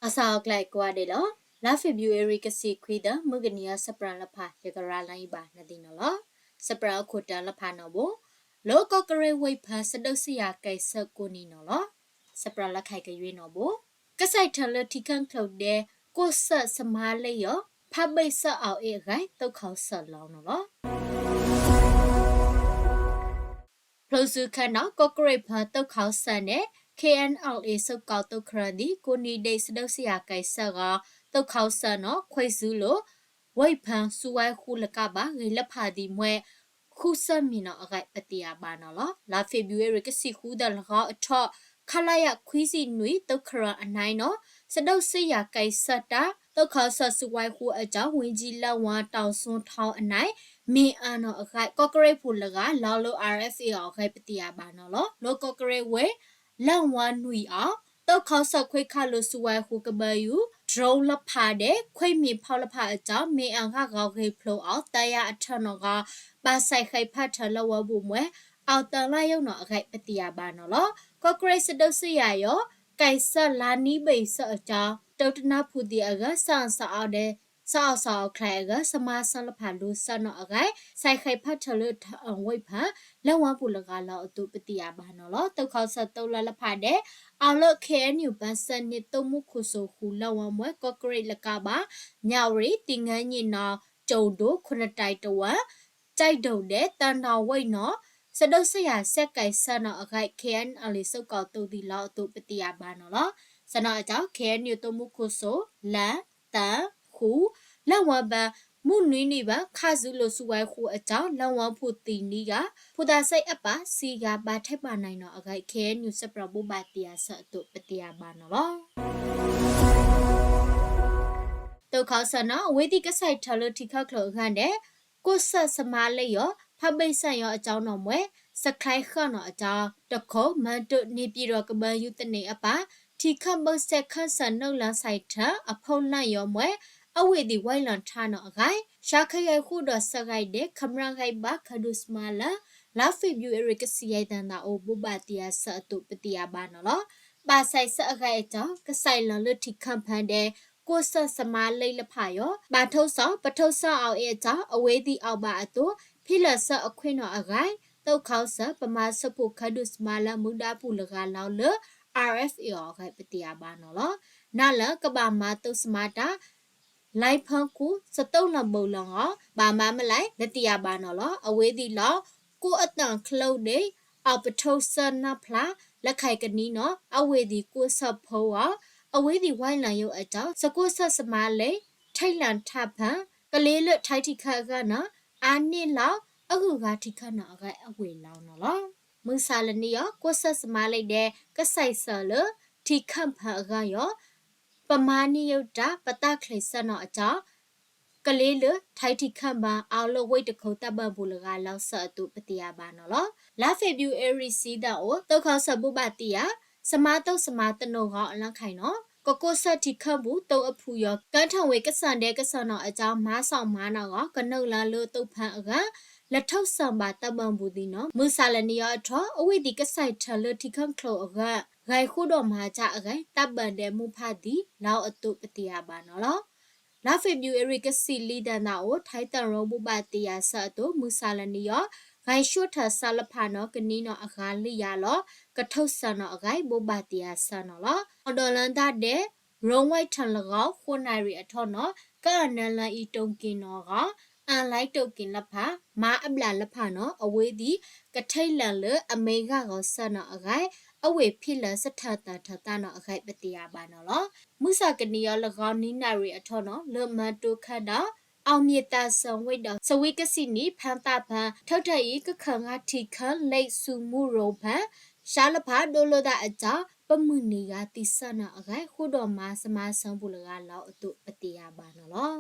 Asa klai kwa de lo la February ka si kwida mugania sapra la pha yakara lai ba na din lo sapra khota la pha no bo lo ko kare wai pha sadau sia kai sa ko ni no lo sapra la khai ka ywe no bo ka sai than la thi kan khlau de ko sa sama le yo pha bai sa aw e gai tok khau sa lo no lo Plosu kana corporate pha tok khau sa ne KNLA စုတ်ကောက်တုတ်ခရဒီကိုနီဒေစဒုစီယာကိုင်ဆာကတုတ်ခေါဆာနော်ခွေစုလို့ဝိဖန်စူဝိုင်ခုလကပါဂေလဖာဒီမွဲခုဆမီနော်အဂိုက်ပတိယာပါနော်လာဖေဗူရီကစီခုဒလကအထော့ခလာယခွီစီနွေတုတ်ခရအနိုင်နော်စဒုစီယာကိုင်ဆာတာတုတ်ခေါဆာစူဝိုင်ခုအကြောင်းဝင်ကြီးလက်ဝါတောင်စွန်းထောင်းအနိုင်မင်းအနော်အဂိုက်ကော့ကရိတ်ဖူလကလော်လို RFA အဂိုက်ပတိယာပါနော်လောကော့ကရိတ်ဝဲလန်ဝါနွီအောင်တောက်ခေါဆခွေခါလို့စဝဲခုကဘယူဒရုန်းလဖာတဲ့ခွေမီဖောက်လဖာအကြောင်းမေအောင်ခကောက်ခေဖလို့အောင်တရအထနော်ကပါဆိုင်ခိုက်ဖတ်ထလဝဘူးမွဲအောက်တန်လာရုံနော်အခိုက်ပတိယာပါနော်ကော့ကရိတ်စဒုစရရောကိုင်ဆလာနီးပိဆအကြောင်းတုတ်တနာဖူတီအကဆန်ဆာအောင်တဲ့ဆောက်ဆောက်ခလိုက်ကစမဆလဖာလူဆနော်အခိုက်ဆိုင်ခိုက်ဖတ်ထလို့ဝိဖာလဝပူလကလောက်အတုပတိယဘာနော်တောက်ခေါဆတုလလဖာတဲ့အော်လခဲညူပန်စနစ်တုံမှုခုဆိုခုလဝမွဲကော့ကရိတ်လကပါညောင်ရီတင်ငန်းညင်နော်ကျုံတို့ခုနတိုက်တဝမ်ကြိုက်တုံတဲ့တန်တော်ဝိတ်နော်စဒုစရဆက်ကိုင်ဆနော်အခိုက် KNL စုတ်ကောက်တုတ်ဒီလောက်အတုပတိယဘာနော်စနော်အကြောင်း KN ညူတုံမှုခုဆိုလန်တန်ခုလက်ဝဘမှုနွေးနေပါခါစုလို့စဝဲခုအကြောင်းလောင်ဝဖို့တီနီကဖူတာစိတ်အပါစီကပါထိုက်ပါနိုင်တော့အခိုက်ခဲညူစပရဘဘတီယာဆတ်တုပတိယာပါနော်တောက်ခေါဆနာဝေဒီကဆိုင်ထလို့ထိခခလောခန့်တဲ့ကိုဆတ်စမားလေးရောဖပိတ်ဆန်ရောအကြောင်းတော်မွဲစခိုင်ခန့်တော့အကြောင်းတခုံးမန်တုနေပြည်တော်ကပန်ယူတနေအပါထိခတ်မဆက်ခန့်ဆန်နှုတ်လန်းဆိုင်ထအဖုံးလန့်ရောမွဲအဝေဒီဝိုင်လန်ထာနော်အခိုင်ရှာခရိုင်ခုတော့စခိုင်တဲ့ခမရခိုင်ဘာခဒုစမာလာဖေဗျူအရကစီယတန်တာအိုဘဘတီယာဆတ်တုပတိယာဘာနော်ပါဆိုင်စအခိုင်အကြောင်းကဆိုင်လန်လွတ်ထိခန့်ဖန်တဲ့ကိုဆတ်စမားလိတ်လဖရောပါထုတ်ဆောင်ပထုတ်ဆောင်အောင်အကြောင်းအဝေးဒီအောက်ပါအတူဖိလဆအခွင့်တော်အခိုင်တောက်ခေါဆပမာစဖို့ခဒုစမာလာမူဒါပူလကလောင်းလ RFA အခိုင်ပတိယာဘာနော်နာလကဘာမတုစမာတာလိုက်ဖန်ကူစတုံးလဘုံလောဘာမမလိုက်လက်တရပါနော်အဝေးဒီလောကိုအတန်ခလုတ်နေအပထုဆနဖလာလက်ခိုက်ကနီနော်အဝေးဒီကိုဆဖောအဝေးဒီဝိုင်းလန်ရုပ်အကြောင်းစကုဆစမားလေထိုက်လန်ထဖန်ကလေးလွတ်ထိုက်ထိခါကနော်အာနစ်လောက်အခုကထိခါနော်အဝေးလောင်းနော်မူဆာလနီယောကိုဆစမားလိုက်တဲ့ကဆိုင်ဆာလထိခန့်ဖန်ကရောပမာဏိယုတ်တာပတခလိဆနောအကြောင်းကလေးလထိုက်ထိခန့်ပါအောက်လဝိတ်တခုတပ်ပဘူလကလောက်ဆအတုပတိယပါနော်လာဖေဗျူအရီစီတာအိုတောက်ခေါဆပုပတိယစမာတုတ်စမာတနုကောအလန့်ခိုင်နော်ကိုဆက်ထိခန့်ဘူးတုံအဖူရောကန်းထောင်ဝေကဆန်တဲ့ကဆန်နော်အကြောင်းမားဆောင်မားနော်ကနုတ်လာလို့တုတ်ဖန်အကလက်ထောက်ဆံပါတပ်ပံဘူးဒီနော်မူဆာလနီယောအထောအဝိဒီကဆိုင်ထလထိခန့်ခလောအကဂိုင်ခုတော်မှာကြအခိုင်တပ်ပံတဲ့မူဖတ်ဒီလောက်အတုပတိယပါနော်လာဖေဗျူအရီကစီလီဒနာအိုထိုင်တန်ရောဘပတိယဆတ်တို့မူဆာလနီယောဂိုင်ရှုထဆာလဖာနော်ကနီနော်အခါလီယာလောကထုတ်ဆန်နော်အခိုင်ဘပတိယဆန်နော်အဒေါ်လန်ဒတဲ့ရုံဝိုက်ထန်လကောခုနိုင်ရီအထောနော်ကာနန်လန်ဤတုံကင်နော်ကအန်လိုက်တုတ်ကင်လဖာမာအပလာလဖာနော်အဝေးဒီကထိတ်လန်လအမေကကောဆန်နော်အခိုင်အဝေဖိလစထတာထတာနော်အခိုက်ပတိယပါနော်မုဆာကနီယောလကောနီနာရီအထောနော်လမတုခတ်တာအောင်မြေတာဆံဝိတ်တော်စဝိကစီနီဖန်တာဖန်ထောက်ထရီကခငါထိခလိတ်စုမှုရောဖန်ရှာလဖာဒိုလိုဒါအကြောပမှုနီကတိဆနာအခိုက်ခုတော်မှာစမဆံဘူးလကလောက်အတုပတိယပါနော်